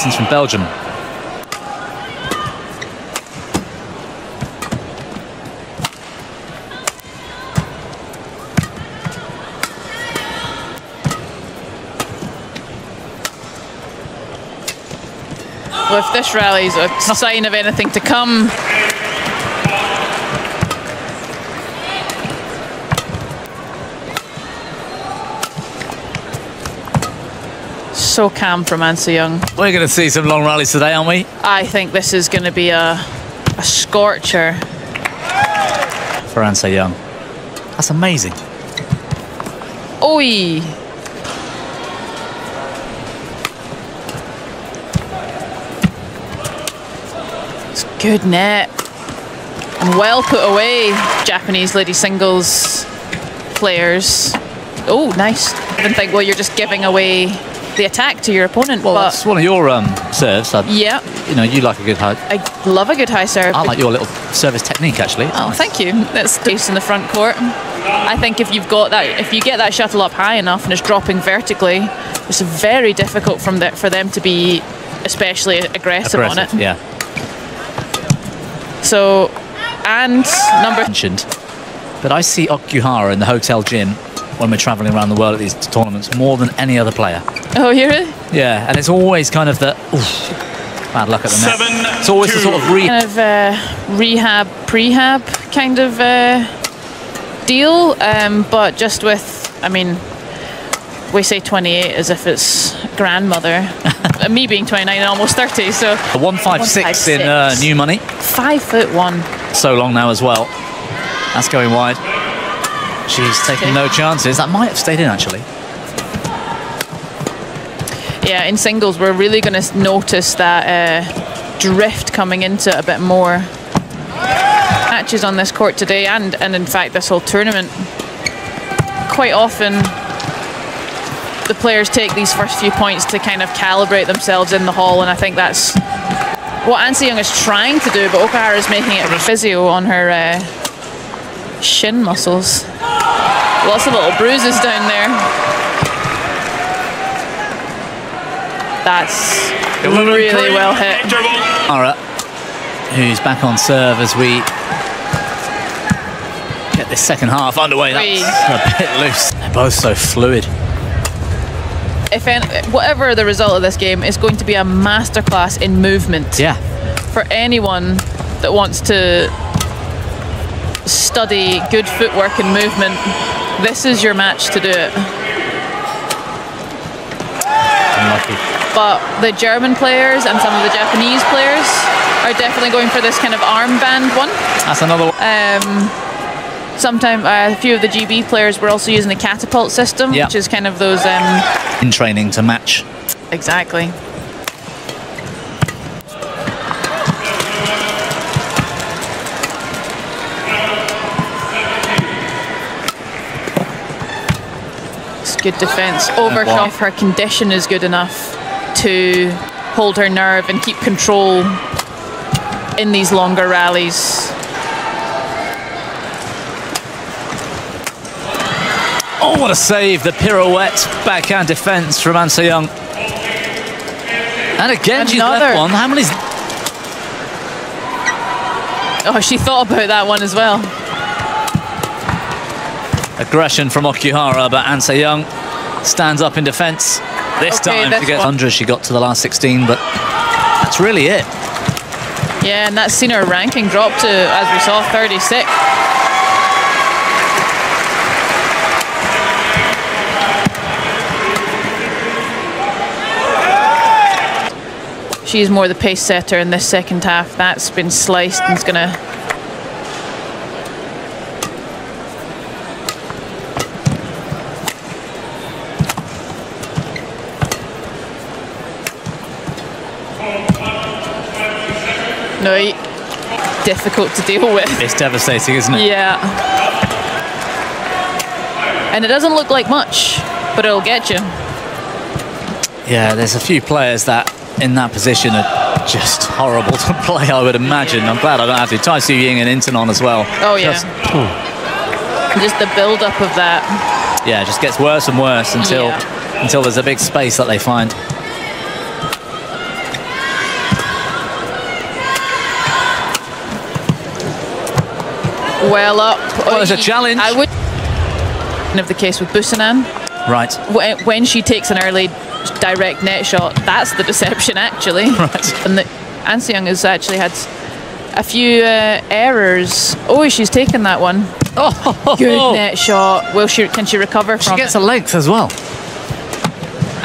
lessons from Belgium. Well, if this rally's a sign of anything to come. So calm from An Se-young. We're going to see some long rallies today, aren't we? I think this is going to be a scorcher. For An Se-young. That's amazing. Oi! It's good net. And well put away, Japanese ladies singles players. Oh, nice. I didn't think, well, you're just giving away the attack to your opponent. Well, but that's one of your serves. Yeah. You know, you like a good high. I love a good high serve. I like your little service technique, actually. Oh, nice. Thank you. That's decent in the front court. I think if you've got that, if you get that shuttle up high enough and it's dropping vertically, it's very difficult for them to be especially aggressive on it. Yeah. So, and number mentioned, but I see Okuhara in the hotel gym when we're traveling around the world at these tournaments more than any other player. Oh, you really? Yeah, and it's always kind of the bad luck at the net. It's always the sort of kind of rehab, prehab kind of deal, but just with, I mean, we say 28 as if it's grandmother. Me being 29 and almost 30, so. A 156 in new money. 5'1". So long now as well. That's going wide. She's taking no chances. That might have stayed in, actually. Yeah, in singles, we're really going to notice that drift coming into it a bit more. Matches on this court today, and in fact this whole tournament, quite often the players take these first few points to kind of calibrate themselves in the hall, and I think that's what An Se-young is trying to do, but Okuhara is making it physio on her shin muscles. Lots of little bruises down there. That's really well hit. Ara, who's back on serve as we get this second half underway. That's a bit loose. They're both so fluid. Whatever the result of this game is going to be a masterclass in movement. Yeah. For anyone that wants to study good footwork and movement, this is your match to do it. Unlucky. But the German players and some of the Japanese players are definitely going for this kind of armband one. That's another one. Sometimes a few of the GB players were also using the catapult system, which is kind of those... in training to match. Exactly. It's good defense. Overshot. If her condition is good enough to hold her nerve and keep control in these longer rallies. Oh, what a save. The pirouette backhand defense from An Se-young. And again, she's left one. How many? Oh, she thought about that one as well. Aggression from Okuhara, but An Se-young stands up in defense. This time she gets 100. She got to the last 16, but that's really it. Yeah, and that's seen her ranking drop to, as we saw, 36. She's more the pace setter in this second half. That's been sliced and is going to... No, difficult to deal with. It's devastating, isn't it? Yeah. And it doesn't look like much, but it'll get you. Yeah, there's a few players that in that position are just horrible to play, I would imagine. I'm glad I don't have to. Tai Su Ying and Intanon as well. Oh, yeah. Just the build-up of that. Yeah, it just gets worse and worse until there's a big space that they find. Well up. Well, there's a challenge. I would of the case with Busanan. Right. When she takes an early direct net shot, that's the deception, actually. Right. And An Se-young has actually had a few errors. Oh, she's taken that one. Oh, good net shot. Can she recover from it? She gets a length as well.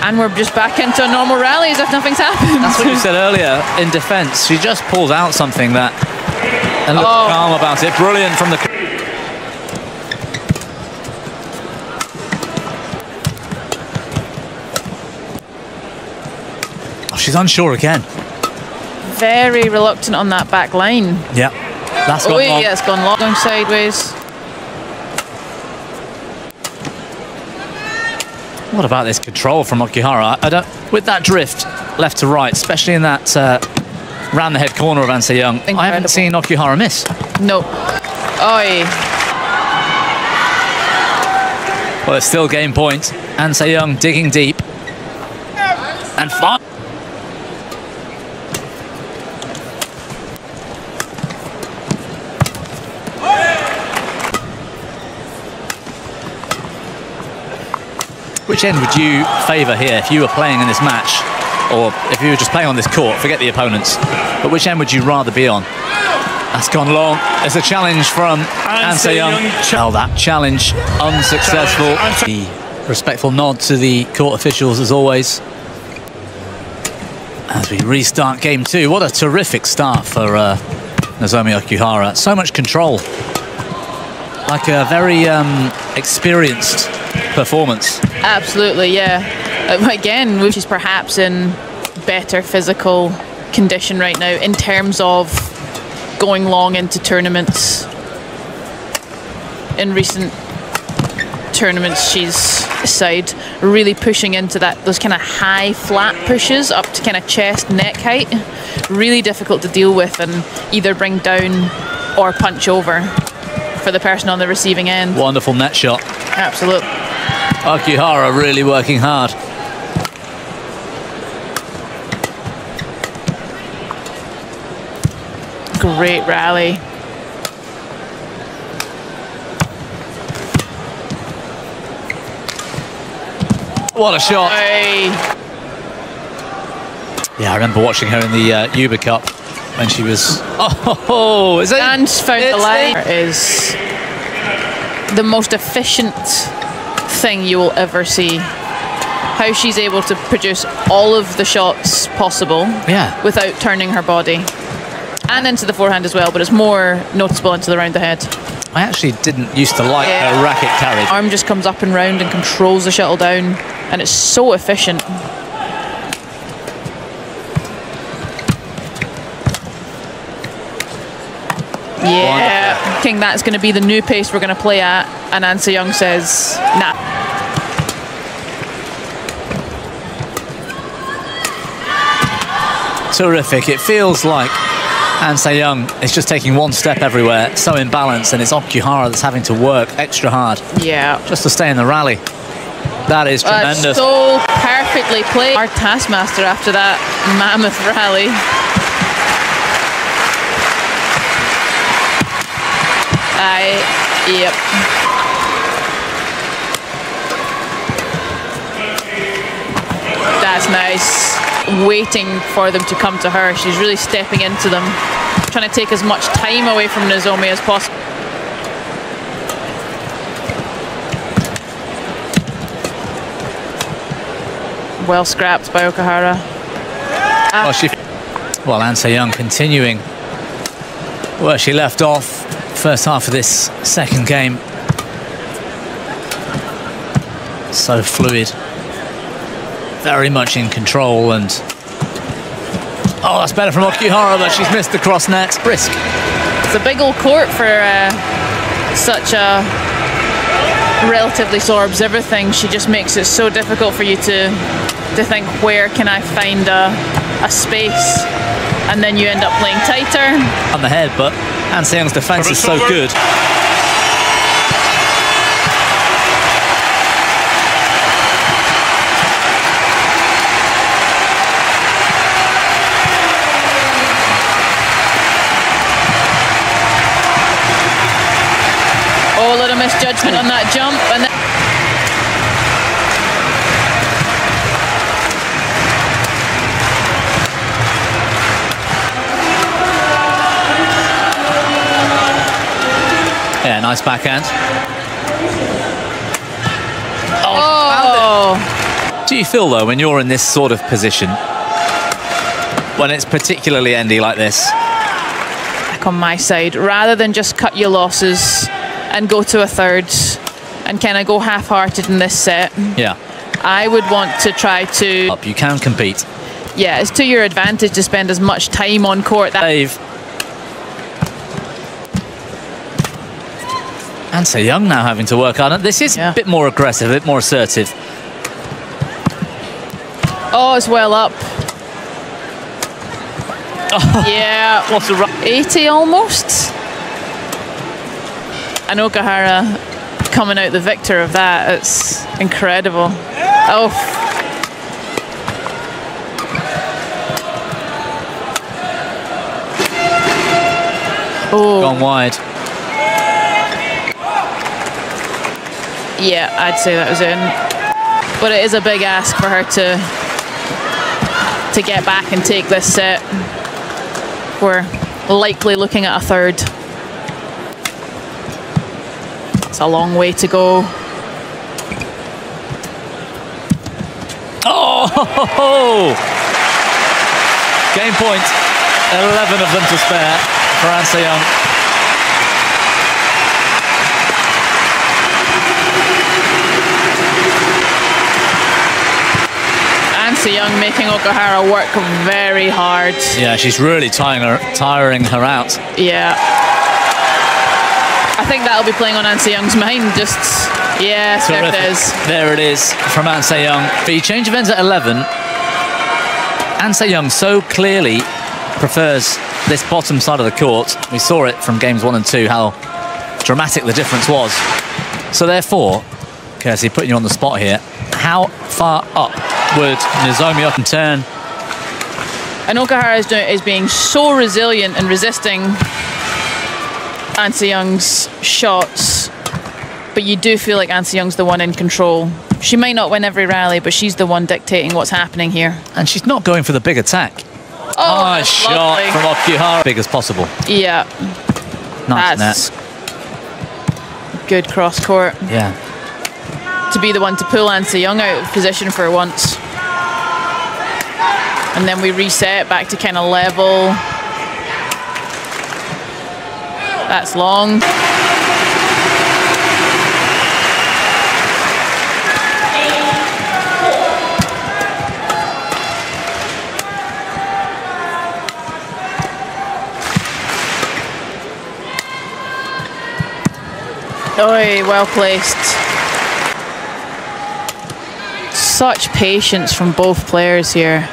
And we're just back into a normal rally as if nothing's happened. That's what you said earlier in defence. She just pulls out something that and looks calm about it. Brilliant from the... Oh, she's unsure again. Very reluctant on that back line. Yeah, that's gone long. Yeah, it's gone long, going sideways. What about this control from Okuhara? I don't, with that drift left to right, especially in that round the head corner of An Se-young, I haven't seen Okuhara miss. No. Oi. Well, it's still game point. An Se-young digging deep. And far. Which end would you favour here if you were playing in this match, or if you were just playing on this court? Forget the opponents, but which end would you rather be on? That's gone long. There's a challenge from An Se-young. Oh, that challenge unsuccessful. The respectful nod to the court officials as always. As we restart game two, what a terrific start for Nozomi Okuhara. So much control, like a very experienced performance. Absolutely, yeah. Again, which is perhaps in better physical condition right now in terms of going long into tournaments. In recent tournaments, she's side really pushing into those kind of high flat pushes up to kind of chest neck height. Really difficult to deal with and either bring down or punch over for the person on the receiving end. Wonderful net shot. Absolutely. Okuhara really working hard. Great rally. What a shot. Hey. Yeah, I remember watching her in the Uber Cup when she was... Oh, is it? And found the line is the most efficient thing you will ever see. How she's able to produce all of the shots possible without turning her body. And into the forehand as well, but it's more noticeable into the round the head. I actually didn't used to like her racket carry. Arm just comes up and round and controls the shuttle down, and it's so efficient. Yeah, I think that's going to be the new pace we're going to play at, and An Se-young says, nah. Terrific. It feels like An Se-young is just taking one step everywhere, so imbalanced, and it's Okuhara that's having to work extra hard. Yeah. Just to stay in the rally. That is tremendous. So perfectly played. Our taskmaster after that mammoth rally. Yep. That's nice. Waiting for them to come to her. She's really stepping into them, trying to take as much time away from Nozomi as possible. Well scrapped by Okuhara. Well, An Se-young continuing where she left off. First half of this second game. So fluid. Very much in control, and oh, that's better from Okuhara, but she's missed the cross net. Brisk. It's a big old court for such a relatively slow observer thing. She just makes it so difficult for you to think, where can I find a space, and then you end up playing tighter. On the head, but An Se-young's defence is so good. misjudgment on that jump. And yeah, nice backhand. Oh. Do you feel, though, when you're in this sort of position, when it's particularly endy like this, back on my side, rather than just cut your losses and go to a third and kind of go half-hearted in this set, yeah, I would want to try to... you can compete. Yeah, it's to your advantage to spend as much time on court. Dave. And so Young now having to work hard. This is a bit more aggressive, a bit more assertive. Oh, it's well up. Oh, yeah. What a 80 almost. And Okuhara coming out the victor of that. It's incredible. Oh. Oh. Gone wide. Yeah, I'd say that was in. But it is a big ask for her to get back and take this set. We're likely looking at a third. It's a long way to go. Oh! Game point. 11 of them to spare for An Se-young. An Se-young making Okuhara work very hard. Yeah, she's really tiring her out. Yeah. I think that'll be playing on An Se-young's mind. Just, yes, there it is. There it is from An Se-young. The change of ends at 11. An Se-young so clearly prefers this bottom side of the court. We saw it from games 1 and 2, how dramatic the difference was. So therefore, Kirsty, putting you on the spot here, how far up would Nozomi Okuhara turn? And Okuhara is being so resilient and resisting An Se-young's shots, but you do feel like An Se-young's the one in control. She might not win every rally, but she's the one dictating what's happening here. And she's not going for the big attack. Oh, nice shot from Okuhara. Big as possible. Yeah. Nice net. Good cross court. Yeah. To be the one to pull An Se-young out of position for once. And then we reset back to kind of level. That's long. Oy, well placed. Such patience from both players here.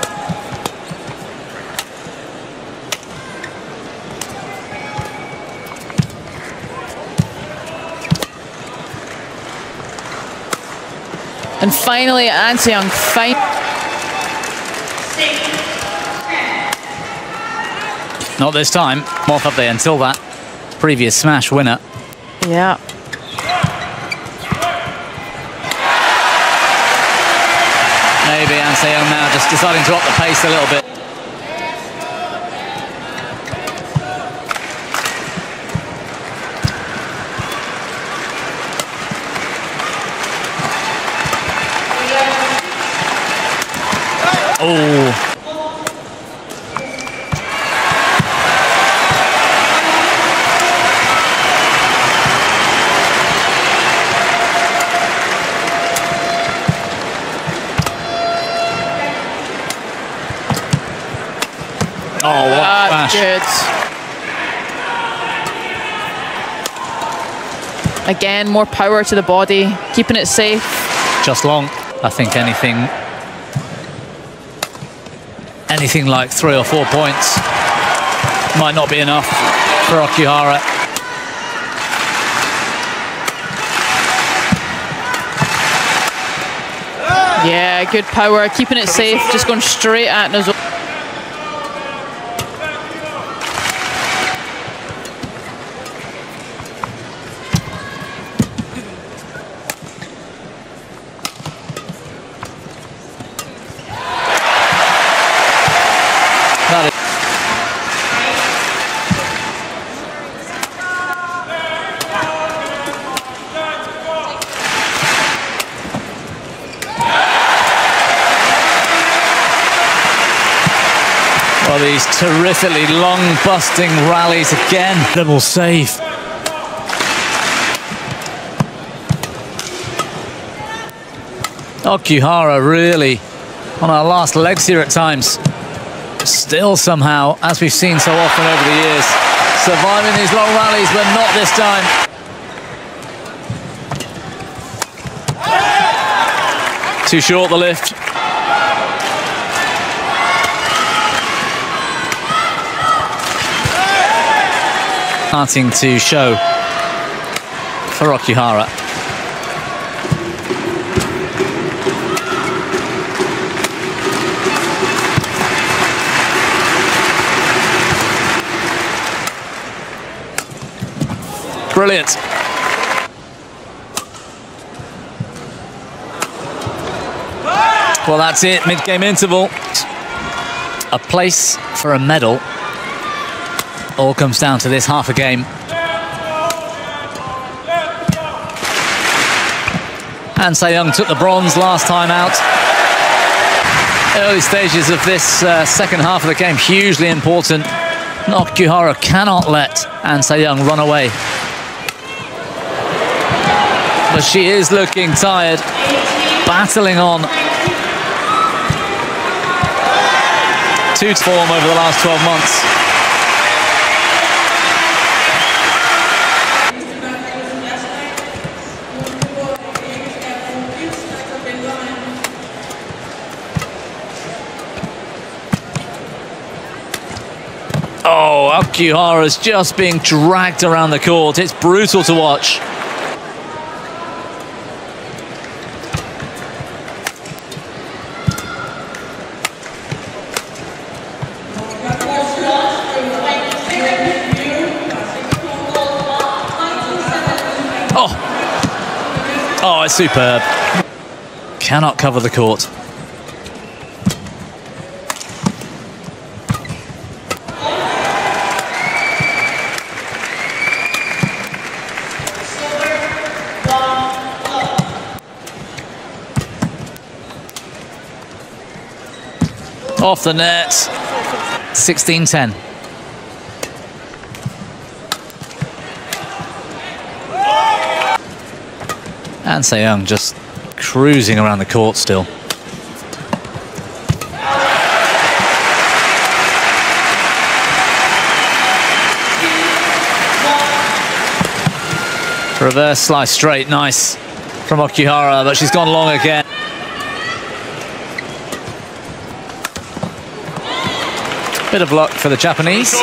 And finally, An Se-young Not this time. Off up there until that previous smash winner. Yeah. Maybe An Se-young now just deciding to up the pace a little bit. Oh. Oh, what smash. Good. Again, more power to the body, keeping it safe. Just long. I think anything like 3 or 4 points might not be enough for Okuhara. Yeah, good power, keeping it safe, just going straight at Nozomi. Oh, these terrifically long busting rallies again. Double save. Okuhara really on our last legs here at times. Still somehow, as we've seen so often over the years, surviving these long rallies, but not this time. Too short, the lift. Starting to show for Okuhara. Brilliant. Well, that's it, mid-game interval. A place for a medal. All comes down to this half a game. Han Se-young took the bronze last time out. Early stages of this second half of the game, hugely important. Okuhara cannot let Han Se-young run away. But she is looking tired, battling on. 2 to form over the last 12 months. Oh, Okuhara's just being dragged around the court. It's brutal to watch. Oh, it's superb. Cannot cover the court. Off the net. 16-10. Han Se-young just cruising around the court still. Reverse slice straight, nice from Okuhara, but she's gone long again. Bit of luck for the Japanese.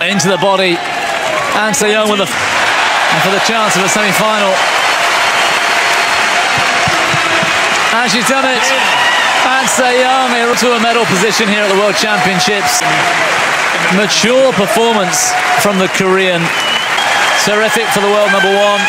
Into the body, Han Se-young with for the chance of a semi-final. And she's done it. Han Se-young into a medal position here at the World Championships. Mature performance from the Korean. Terrific for the world #1.